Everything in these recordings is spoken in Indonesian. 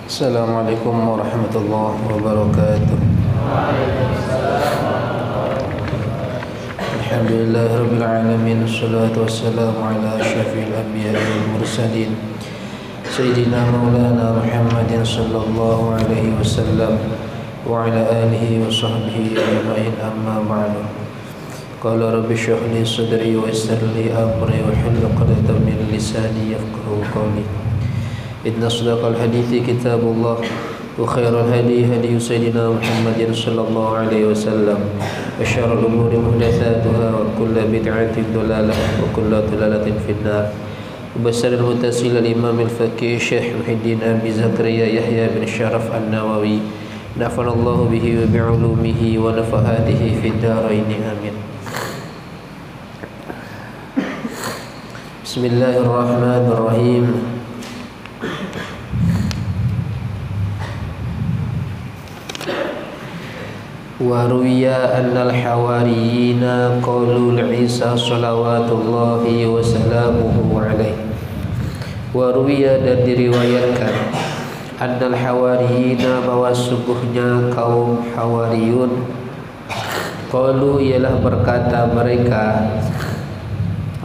Assalamualaikum warahmatullahi wabarakatuh. Alhamdulillahirabbil alamin, wassalatu wassalamu ala asyrafil anbiya'i wal mursalin sayyidina maulana Muhammadin sallallahu alaihi wasallam wa ala alihi wa sahbihi ajma'in, amma ba'du. Qala rabbi shrah li sadri wa yassir li amri wa hlul 'uqdatam min lisani yafqahu qawli. Inna asdaqal hadithi kitabullah wa khairal hadi hadi sayyidina Muhammadin sallallahu alaihi wasallam wa syarrul umuri muhdatsatuha wa kullu bid'atin dhalalah wa kullu dhalalatin finnar. Basarul mutasil al-imam al-faqih Syekh Muhyiddin Abi Zakaria Yahya bin Syaraf An-Nawawi, nafa'anallahu bihi wa bi'ulumihi wa nafa'atihi fid dharain, amin. Bismillahirrahmanirrahim. Wa ruwiya annal hawariyina qalu li Isa salawatullahi wa salamuhu alaihi. Wa ruwiya, dan diriwayatkan, annal hawariyina, bahwa sungguhnya kaum Hawariyun, qalu, ialah berkata mereka,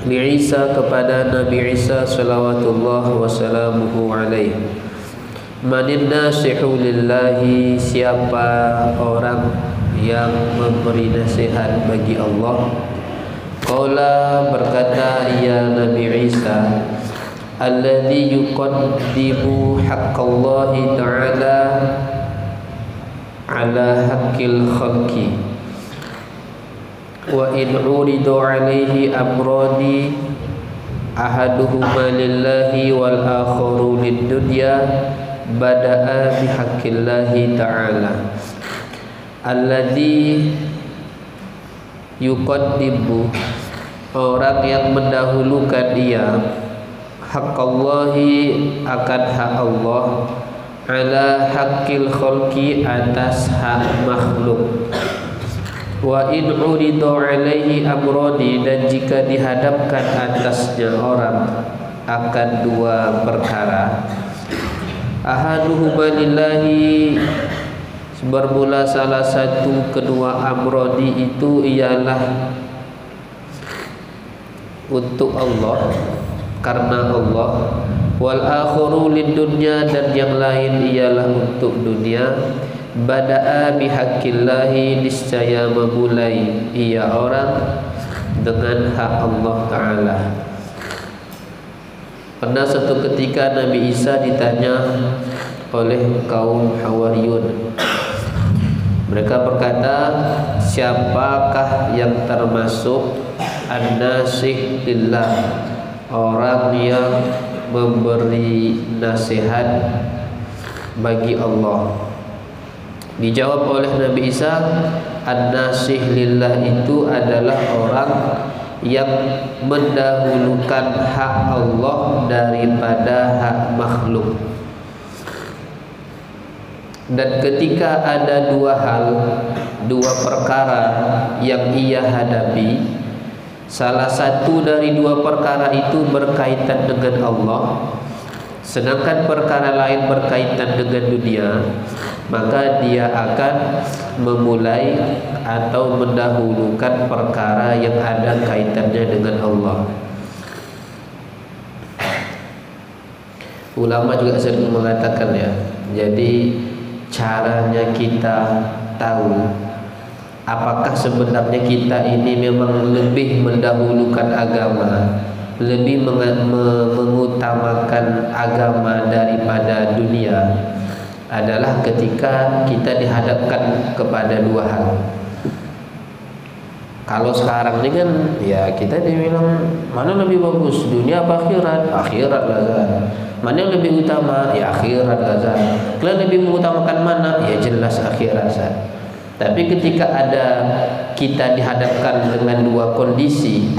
li Isa, kepada Nabi Isa salawatullahi wa salamuhu alaihi, manin nasihu lillahi, siapa orang yang memberi nasihat bagi Allah. Qala, berkata ia Nabi Isa, alladzi yuqaddimu haqqallahi ta'ala ala haqqil khalqi wa in uridu alaihi amrani ahaduhuma lillahi wal akharu lid-dunya bada'a bihaqqillahi ta'ala. Alladzi yuqaddimu, orang yang mendahulukan dia, haqqallahi, akan hak Allah, ala haqqil khalqi, atas hak makhluk. Wa in uridu alaihi amrani, dan jika dihadapkan atasnya orang akan dua perkara, ahaduhuma lillahi, bermula salah satu kedua amrodi itu ialah untuk Allah, karena Allah, wal akharu lidunya, dan yang lain ialah untuk dunia. Bada'a bihaqqillahi, niscaya memulai ia orang dengan hak Allah Ta'ala. Pernah satu ketika Nabi Isa ditanya oleh kaum Hawariyun. Mereka berkata, siapakah yang termasuk an-nasih lillah, orang yang memberi nasihat bagi Allah? Dijawab oleh Nabi Isa, an-nasih lillah itu adalah orang yang mendahulukan hak Allah daripada hak makhluk. Dan ketika ada dua hal, dua perkara yang ia hadapi, salah satu dari dua perkara itu berkaitan dengan Allah, sedangkan perkara lain berkaitan dengan dunia, maka dia akan memulai atau mendahulukan perkara yang ada kaitannya dengan Allah. Ulama juga sering mengatakan, ya, jadi caranya kita tahu apakah sebenarnya kita ini memang lebih mendahulukan agama, lebih mengutamakan agama daripada dunia, adalah ketika kita dihadapkan kepada dua hal. Kalau sekarang ini kan, ya, kita dibilang mana lebih bagus, dunia apa akhirat? Akhirat lah kan. Mana yang lebih utama? Ya akhirat lah kan. Kalian lebih mengutamakan mana? Ya jelas akhirat kan. Tapi ketika ada kita dihadapkan dengan dua kondisi,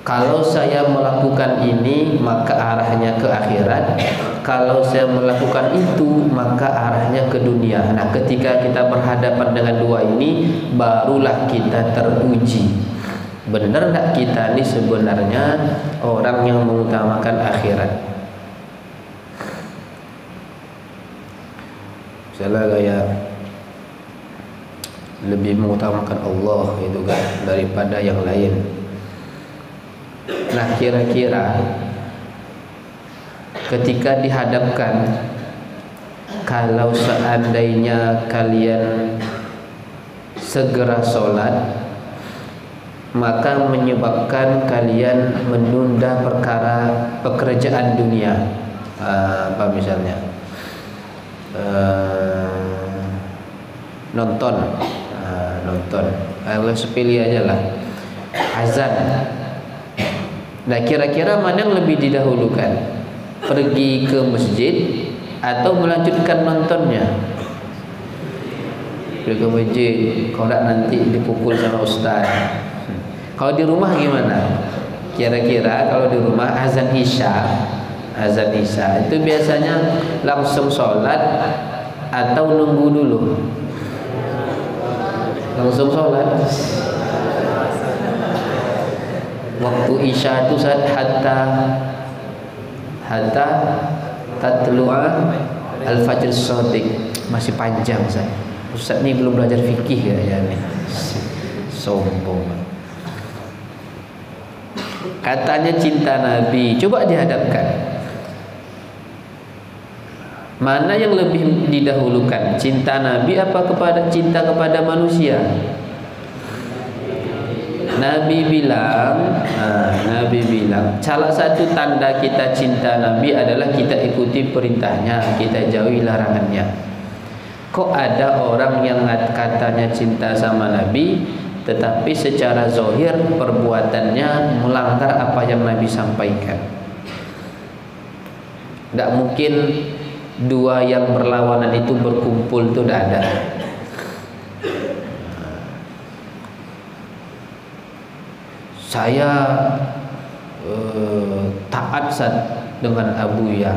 kalau saya melakukan ini maka arahnya ke akhirat, kalau saya melakukan itu maka arahnya ke dunia. Nah, ketika kita berhadapan dengan dua ini, barulah kita teruji, benar tak kita ini sebenarnya orang yang mengutamakan akhirat. Misalnya kayak lebih mengutamakan Allah itu kan daripada yang lain. Nah, kira-kira ketika dihadapkan, kalau seandainya kalian segera sholat, maka menyebabkan kalian menunda perkara pekerjaan dunia. Apa misalnya nonton, kalau sepilih aja lah, azan. Nah, kira-kira mana yang lebih didahulukan, pergi ke masjid atau melanjutkan nontonnya? Pergi ke masjid, kalau tak nanti dipukul sama ustaz. Kalau di rumah gimana? Kira-kira kalau di rumah azan isya itu biasanya langsung sholat atau nunggu dulu? Langsung sholat. Waktu isya itu saat hatta tatlu'a al-fajr shadiq, masih panjang Ustaz. Ustaz ni belum belajar fikih ya ni. Sombong. Katanya cinta Nabi, coba dihadapkan. Mana yang lebih didahulukan? Cinta Nabi apa cinta kepada manusia? Nabi bilang, salah satu tanda kita cinta Nabi adalah kita ikuti perintahnya, kita jauhi larangannya. Kok ada orang yang katanya cinta sama Nabi, tetapi secara zahir perbuatannya melanggar apa yang Nabi sampaikan? Tidak mungkin dua yang berlawanan itu berkumpul, itu tidak ada. Saya taat dengan Abu Ya,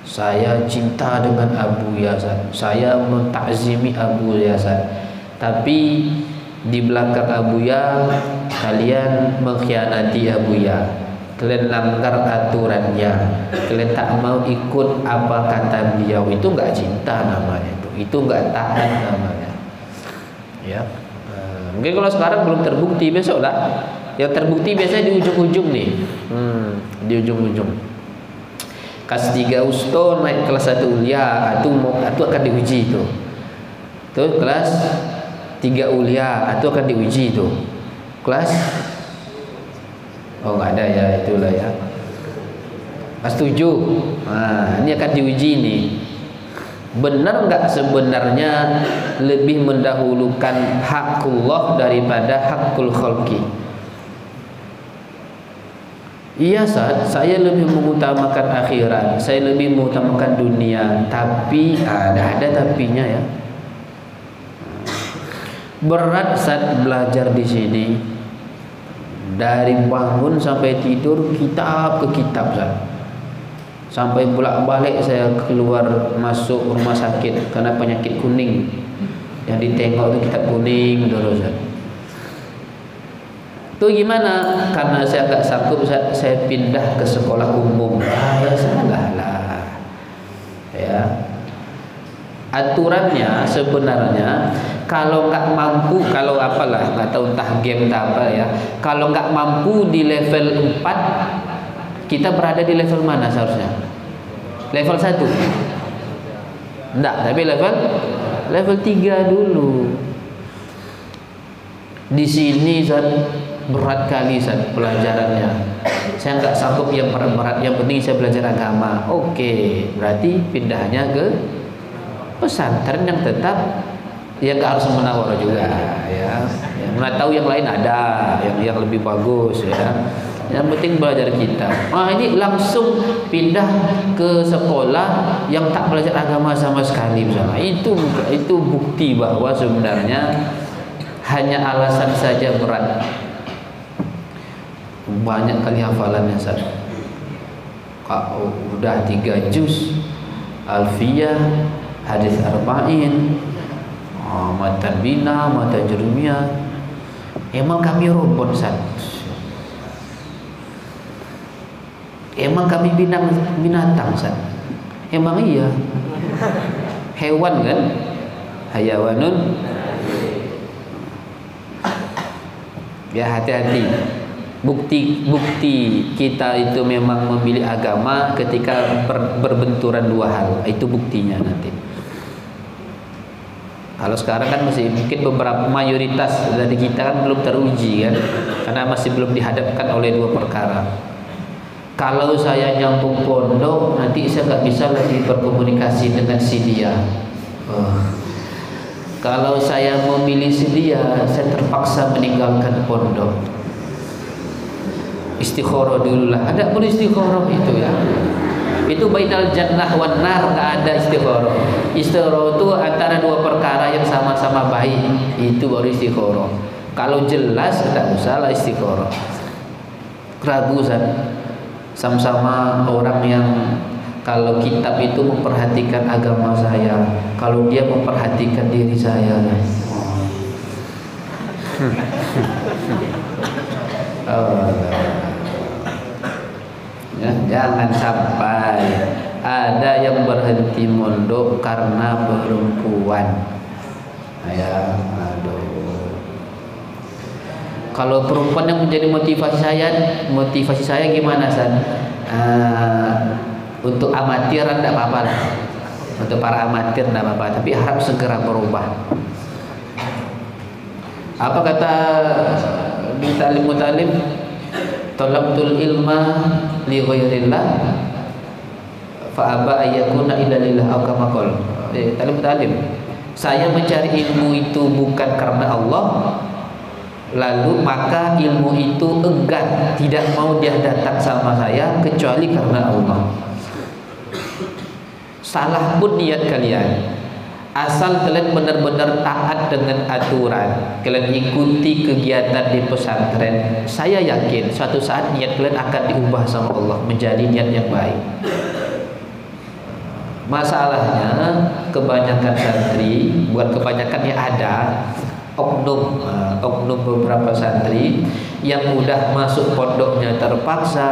saya cinta dengan Abu Ya, saya mentakzimi Abu Ya, tapi di belakang Abu Ya kalian mengkhianati Abu Ya, kalian langgar aturannya, kalian tak mau ikut apa kata beliau. Itu enggak cinta namanya, itu enggak taat namanya. Ya, mungkin kalau sekarang belum terbukti, besok lah. Yang terbukti biasanya di ujung-ujung nih, di ujung-ujung. Kelas 3 Usto naik kelas 1 Ulia, itu akan diuji itu. Tuh kelas 3 Ulia, itu akan diuji itu. Kelas nggak ada ya, itulah ya. Kelas 7, nah ini akan diuji nih. Benar nggak sebenarnya lebih mendahulukan hakullah daripada hakul khalqi? Iya Ustaz, saya lebih mengutamakan akhirat, saya lebih mengutamakan dunia, tapi ada tapinya ya. Berat saat belajar di sini, dari bangun sampai tidur kitab ke kitab Ustaz. Sampai bolak-balik saya keluar masuk rumah sakit karena penyakit kuning. Yang ditengok itu kitab kuning terus Ustaz. Itu gimana? Karena saya nggak sanggup, saya pindah ke sekolah umum. Ya salah lah. Ya. Aturannya sebenarnya kalau nggak mampu, kalau apalah, nggak tahu entah game entah apa ya. Kalau nggak mampu di level 4, kita berada di level mana seharusnya? Level 1? Enggak, tapi level 3 dulu. Di sini berat kali pelajarannya. Saya nggak sanggup yang berat-berat, yang penting saya belajar agama. Oke, berarti pindahnya ke pesantren yang tetap yang nggak harus menawar juga ya. Mana tahu yang lain ada yang lebih bagus ya. Yang penting belajar kita. Ini langsung pindah ke sekolah yang tak belajar agama sama sekali misalnya. Itu bukti bahwa sebenarnya hanya alasan saja berat. Banyak kali hafalannya Ustaz. Udah 3 juz Alfiyah, hadis arba'in, matan bina, matan jurumiyah. Emang kami robot Ustaz? Emang kami binatang Ustaz? Emang iya. hewan kan, hayawanun. Ya, hati-hati. Bukti kita itu memang memilih agama ketika berbenturan dua hal. Itu buktinya nanti. Kalau sekarang kan masih mungkin beberapa mayoritas dari kita kan belum teruji kan, karena masih belum dihadapkan oleh dua perkara. Kalau saya nyambung pondok, nanti saya nggak bisa lagi berkomunikasi dengan si dia. Kalau saya memilih si dia, saya terpaksa meninggalkan pondok. Istikharah dulu lah. Ada pun istikharah itu ya. Itu bainal jannah wan nar, enggak ada istikharah. Istikharah itu antara dua perkara yang sama-sama baik, itu baru istikharah. Kalau jelas enggak usah lah istikharah. Ragu sama-sama orang yang kalau kitab itu memperhatikan agama saya, kalau dia memperhatikan diri saya. Ya, jangan sampai ada yang berhenti mondok karena perempuan. Ya, aduh. Kalau perempuan yang menjadi motivasi saya gimana San? Untuk amatir tidak apa-apa lah. Untuk para amatir tidak apa-apa, tapi harap segera berubah. Apa kata mutalim? Talabtul ilma li ghairillah fa aba ayyakuna illa lillah aw kama qala. Talim. Saya mencari ilmu itu bukan karena Allah, lalu maka ilmu itu enggan, tidak mau dia datang sama saya kecuali karena Allah. Salah pun niat kalian, asal kalian benar-benar taat dengan aturan, kalian ikuti kegiatan di pesantren, saya yakin suatu saat niat kalian akan diubah sama Allah menjadi niat yang baik. Masalahnya kebanyakan santri, bukan kebanyakan yang ada, oknum beberapa santri yang udah masuk pondoknya terpaksa,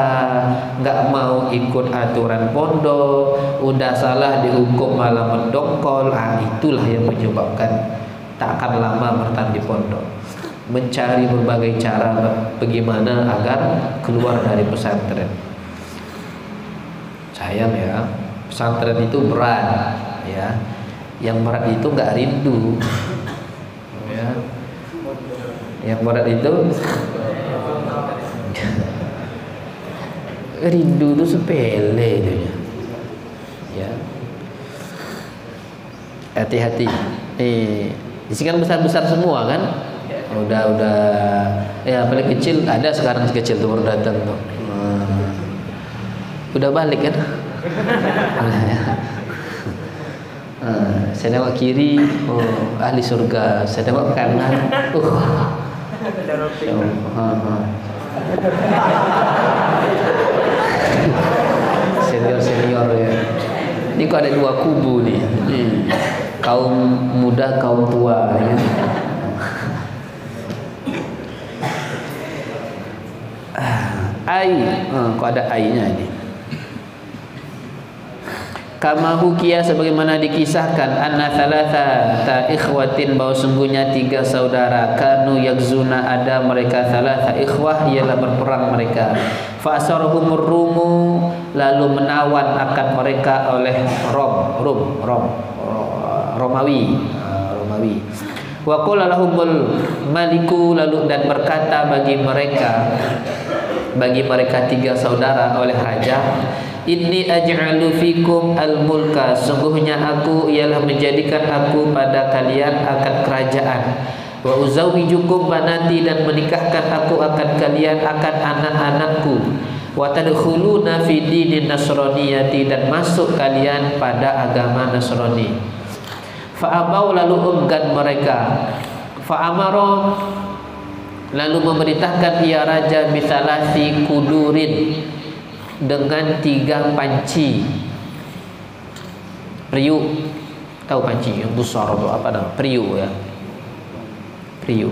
nggak mau ikut aturan pondok, udah salah dihukum malah mendongkol. Itulah yang menyebabkan tak akan lama bertahan di pondok, mencari berbagai cara bagaimana agar keluar dari pesantren. Sayang ya, pesantren itu berat ya, yang berat itu nggak rindu ya, yang berat itu rindu itu sepele itu ya. Hati-hati. Di sini kan besar-besar semua kan. Udah ya, paling kecil ada sekarang, kecil tuh baru datang tuh. Udah balik kan. Saya nengok kiri, ahli surga. Saya nengok kanan, senior ya. Ini kok ada dua kubu nih, kaum muda, kaum tua ya. Kok ada ai-nya ini. Kama hukiya, sebagaimana dikisahkan, anna thalathata ikhwatin, bahwa sungguhnya 3 saudara, kanu yakzuna, ada mereka thalatha ikhwah, ialah berperang mereka. Fa asarhumur rumu, lalu menawan akan mereka oleh Romawi. Wa qala lahumul maliku, lalu dan berkata bagi mereka 3 saudara oleh raja, inni aj'alu fikum al-mulka, sungguhnya aku ialah menjadikan aku pada kalian akan kerajaan. Wa uzawwijukum banati, dan menikahkan aku akan kalian akan anak-anakku. Wa tadkhuluna fi dinin nasraniyati, dan masuk kalian pada agama Nasrani. Fa abau, lalu enggan mereka. Fa amara, lalu memerintahkan ia raja bisalasi kudurin, dengan 3 panci periuk. Tahu panci yang besar atau apa namanya? Periuk ya. Periuk.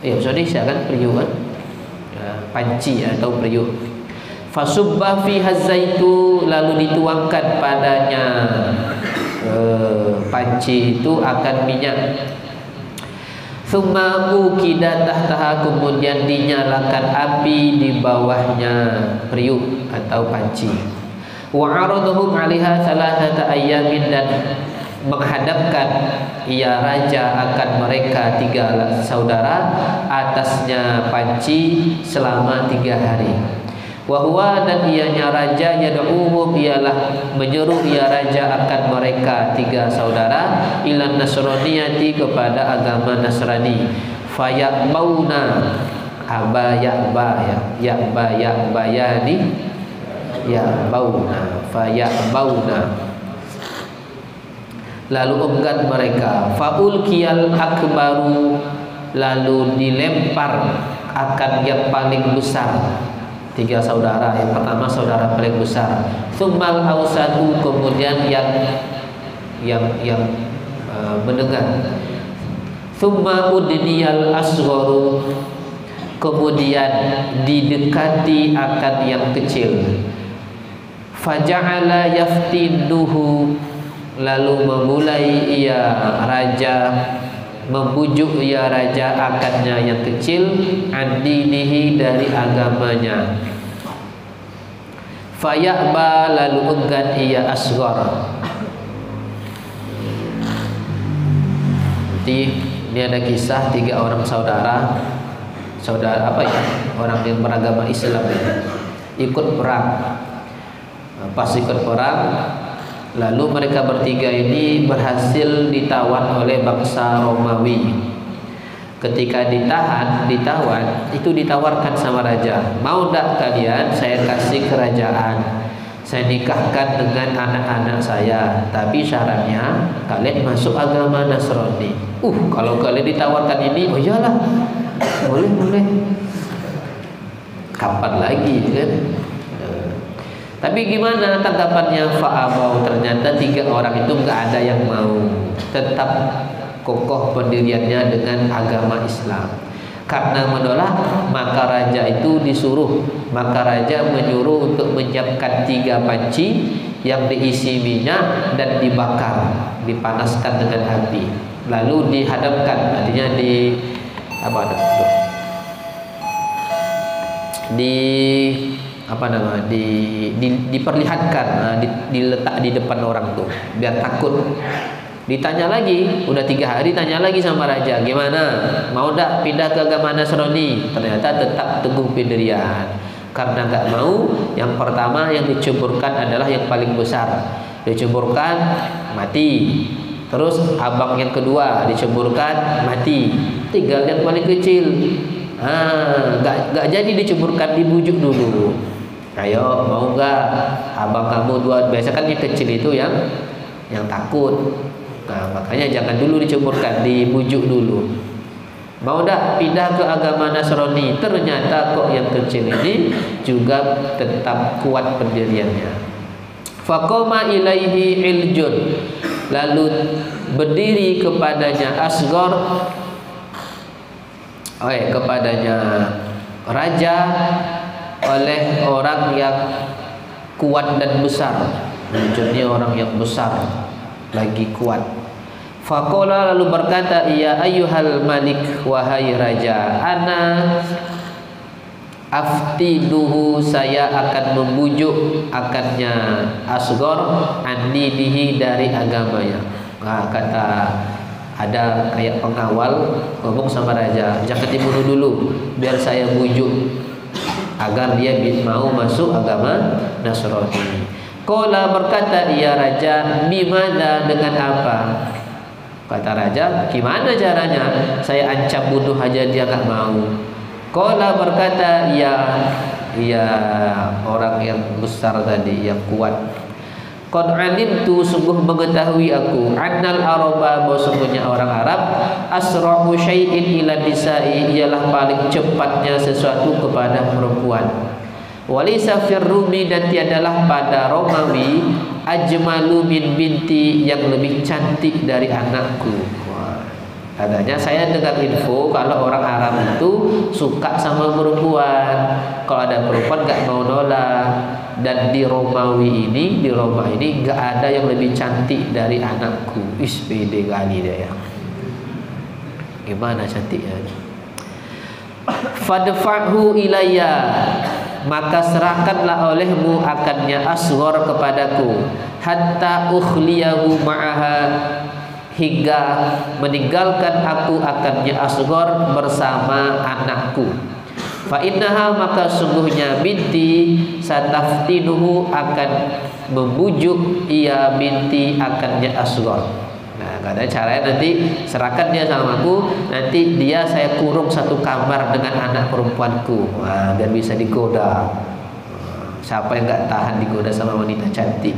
Bahasa Indonesia kan periuk kan? Ya, panci atau periuk. Fasubba fi hazaitu, lalu dituangkan padanya panci itu akan minyak. Thumma ukida tahtaha, kemudian dinyalakan api di bawahnya periuk atau panci. Wa aradahum 'alaiha thalathata ayyamin, dan menghadapkan ia raja akan mereka 3 saudara atasnya panci selama 3 hari. Wa huwa, dan ianya raja, yad'uhum, ialah menyeru ia raja akan mereka 3 saudara ilan nasraniyati, kepada agama Nasrani. Fayaqbauna, bayani yaqbauna, fayaqbauna, lalu enggan mereka. Faulkiyal akbaru, lalu dilempar akan yang paling besar. 3 saudara, yang pertama saudara paling besar. Tsummal ausatu, kemudian yang mendengar. Tsumma udniyal asgharu, kemudian didekati akan yang kecil. Faja'ala yaftinuhu, lalu memulai ia raja membujuk ia raja akannya yang kecil, andinihi, dari agamanya. Faya'ba, lalu enggan ia asghar. Jadi ini ada kisah 3 orang saudara orang yang beragama Islam ikut perang. Pas ikut perang, lalu mereka bertiga ini berhasil ditawan oleh bangsa Romawi. Ketika ditawan, itu ditawarkan sama raja, mau tak kalian saya kasih kerajaan, saya nikahkan dengan anak-anak saya, tapi syaratnya kalian masuk agama Nasrani. Kalau kalian ditawarkan ini, oh iyalah, boleh. Kapan lagi kan? Tapi gimana tanggapannya? Fa'abau, ternyata 3 orang itu nggak ada yang mau, tetap kokoh pendiriannya dengan agama Islam. Karena menolak, maka raja menyuruh untuk menyiapkan 3 panci yang diisi minyak dan dibakar, dipanaskan dengan api, lalu dihadapkan, artinya diperlihatkan, diletak di depan orang tuh biar takut. Ditanya lagi, udah 3 hari tanya lagi sama raja, gimana, mau tak pindah ke agama Nasrani? Ternyata tetap teguh pendirian. Karena nggak mau, yang pertama yang diceburkan adalah yang paling besar, diceburkan mati. Terus abang yang kedua diceburkan mati, tinggal yang paling kecil. Nggak jadi diceburkan, dibujuk dulu. Ayo, mau nggak abang kamu 2? Biasa kan yang kecil itu yang takut. Nah, makanya jangan dulu diceburkan, dibujuk dulu. Mau dah pindah ke agama Nasrani? Ternyata kok yang kecil ini juga tetap kuat pendiriannya. Faqama ilaihi iljun, lalu berdiri kepadanya asghar, kepadanya raja, oleh orang yang kuat dan besar. Maksudnya orang yang besar lagi kuat. Faqala, lalu berkata ia, ayyuhal malik, wahai raja, ana aftiduhu, saya akan membujuk akannya asghar andinihi, dari agamanya. Kata ada kayak pengawal ngomong sama raja, jangan dibunuh dulu, biar saya bujuk agar dia mau masuk agama Nasrani. Qala, berkata ia raja, bimana, dengan apa? Kata raja, gimana caranya? Saya ancam bunuh aja dia nggak mau. Qala, berkata ia orang yang besar tadi, yang kuat, qad alimtu, sungguh mengetahui aku, annal araba, bahwa sungguhnya orang Arab, asra'u syai'in ila nisa'i, ialah paling cepatnya sesuatu kepada perempuan. Walisa firrumi, dan tiadalah pada Romawi, ajmalu min binti, yang lebih cantik dari anakku. Katanya saya dengar info kalau orang Arab itu suka sama perempuan. Kalau ada perempuan nggak mau nolak. Dan di Romawi ini, di Roma ini nggak ada yang lebih cantik dari anakku. Pede kali dia ya. Gimana cantiknya? Fadfa'hu ilayya, maka serahkanlah olehmu akannya asghar kepadaku, hatta ukhliyahu ma'aha, hingga meninggalkan aku akannya asghar bersama anakku. Fa innaha, maka sungguhnya binti sataftinuhu, akan membujuk ia binti akannya asghar. Nah, katanya caranya nanti serahkan dia sama aku, nanti dia saya kurung satu kamar dengan anak perempuanku, nah, biar bisa digoda. Siapa yang nggak tahan digoda sama wanita cantik?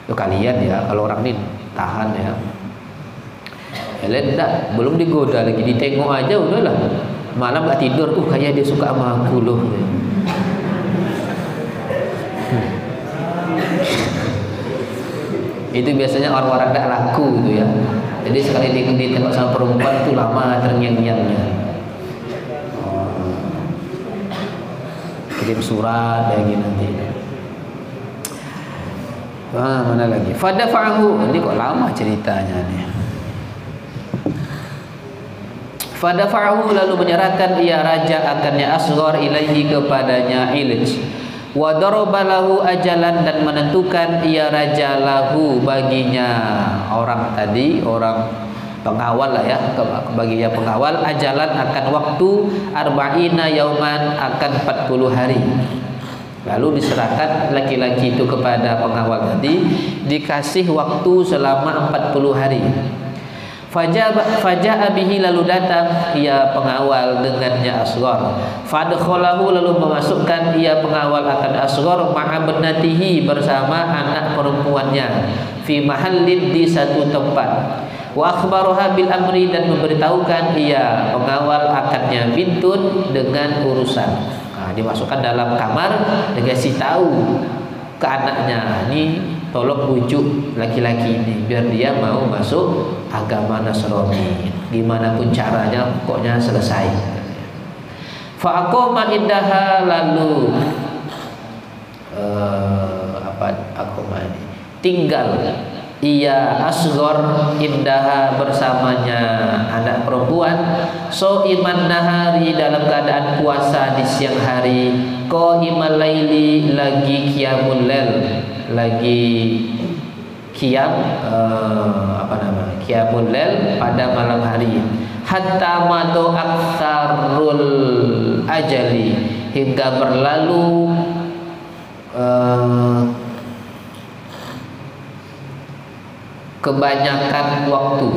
Tuh kalian ya, kalau orang ini tahan ya. Kalian enggak, belum digoda lagi, ditengok aja udahlah. Malam nggak tidur, kayak dia suka sama aku loh. Itu biasanya orang-orang tidak laku itu ya. Jadi sekali ditengok sama perempuan itu lama terngiang-ngiangnya. Kirim surat kayak gini nanti. Mana lagi? Fadafa'ahu, ini kok lama ceritanya nih. Fadafa'ahu, lalu menyerahkan ia raja akannya asghar ilaihi, kepadanya Ilij. Wa daraba lahu ajalan, dan menentukan ia raja lahu baginya, orang tadi, orang pengawal lah ya, baginya pengawal, ajalan akan waktu, arba'ina yauman, akan 40 hari. Lalu diserahkan laki-laki itu kepada pengawal tadi, dikasih waktu selama 40 hari. Faja'a bihi, lalu datang ia pengawal dengannya asghar. Fadkhalahu, lalu memasukkan ia pengawal akan asghar ma'a bannatihi, bersama anak perempuannya, fi mahallin, di satu tempat. Wa akhbaraha bil amri, dan memberitahukan ia pengawal akannya bintun dengan urusan. Nah, dimasukkan dalam kamar, dikasih tahu ke anaknya, ini tolong bujuk laki-laki ini biar dia mau masuk agama Nasrani. Gimana pun caranya, pokoknya selesai. Fa aqama indaha, lalu tinggal ia asghar indaha, bersamanya anak perempuan, iman nahari, dalam keadaan puasa di siang hari, qaimal laili, lagi qiyamul lail, lagi qiyam qiyamul lail pada malam hari, hatta madu aktsarul ajali, hingga berlalu kebanyakan waktu.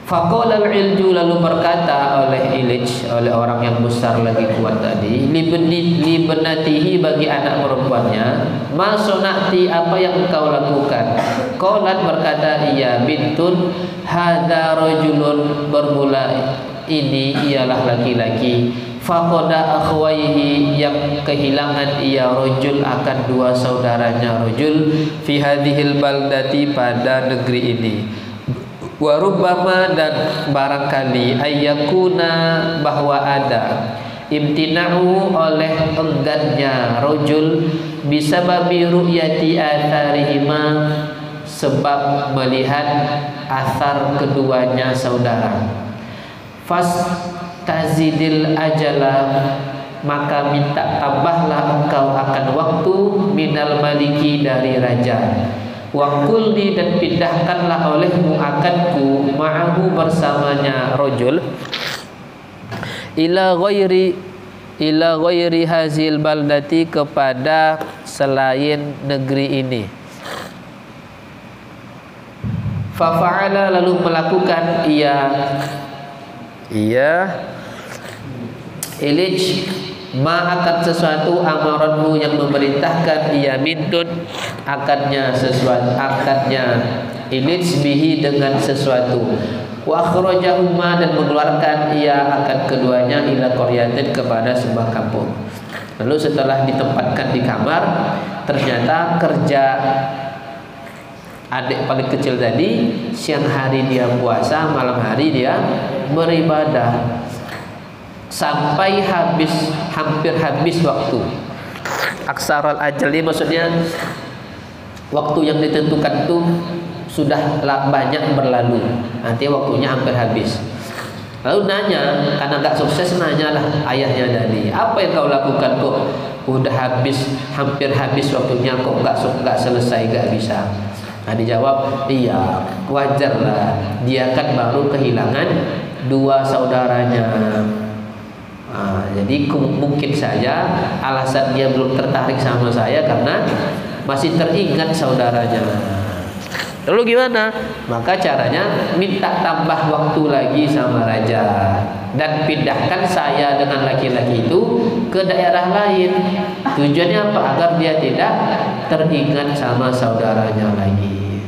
Faqala al-ilju, lalu berkata oleh Ilij, oleh orang yang besar lagi kuat tadi, libnatihi, bagi anak perempuannya, ma sunati, apa yang engkau lakukan? Qalat, berkata ia, bintun, hadza rajulun, bermula ini ialah laki-laki, faqada akhwaihi, yang kehilangan ia rajul akan dua saudaranya rajul, fi hadhil baldati, pada negeri ini. Wa rubbama, dan barangkali, ayyakuna, bahwa ada, imtina'u, oleh enggannya rajul, bisababi ru'yati atharihima, sebab melihat athar keduanya saudara. Fastazidil ajala, maka minta tambahlah engkau akan waktu, minal maliki, dari raja. Waqulni, dan pindahkanlah olehmu akanku, ma'ahu, bersamanya rajul, ila ghairi hazil baldati, kepada selain negeri ini. Fafa'ala, lalu melakukan ia Ilij, ma akan sesuatu, amaranhu, yang memerintahkan ia bintun, akannya sesuatu, akannya Ilij, bihi, dengan sesuatu. Wa akhrajahuma, dan mengeluarkan ia akan keduanya, ila qaryatin, kepada sebuah kampung. Lalu setelah ditempatkan di kamar, ternyata kerja Adik paling kecil tadi siang hari dia puasa, malam hari dia beribadah sampai hampir habis waktu. Aksarul ajal ini maksudnya waktu yang ditentukan itu sudah banyak berlalu, nanti waktunya hampir habis. Lalu nanya, karena nggak sukses, nanyalah ayahnya tadi, apa yang kau lakukan kok udah hampir habis waktunya, kok nggak selesai, nggak bisa. Nah dijawab, iya wajar lah, dia kan baru kehilangan 2 saudaranya. Nah, jadi mungkin saja alasan dia belum tertarik sama saya karena masih teringat saudaranya. Lalu gimana? Maka caranya minta tambah waktu lagi sama raja dan pindahkan saya dengan laki-laki itu ke daerah lain. Tujuannya apa? Agar dia tidak teringat sama saudaranya lagi.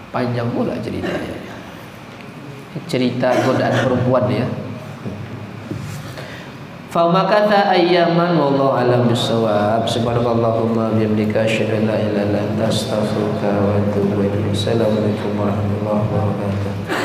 Panjang pula ceritanya. Cerita godaan perempuan ya. Famakata ayyaman wallahu alam bisawab. Subhanakallahumma bihamdika asyhadu an la ilaha illa anta astaghfiruka wa atubu ilaik. Assalamualaikum warahmatullahi wabarakatuh.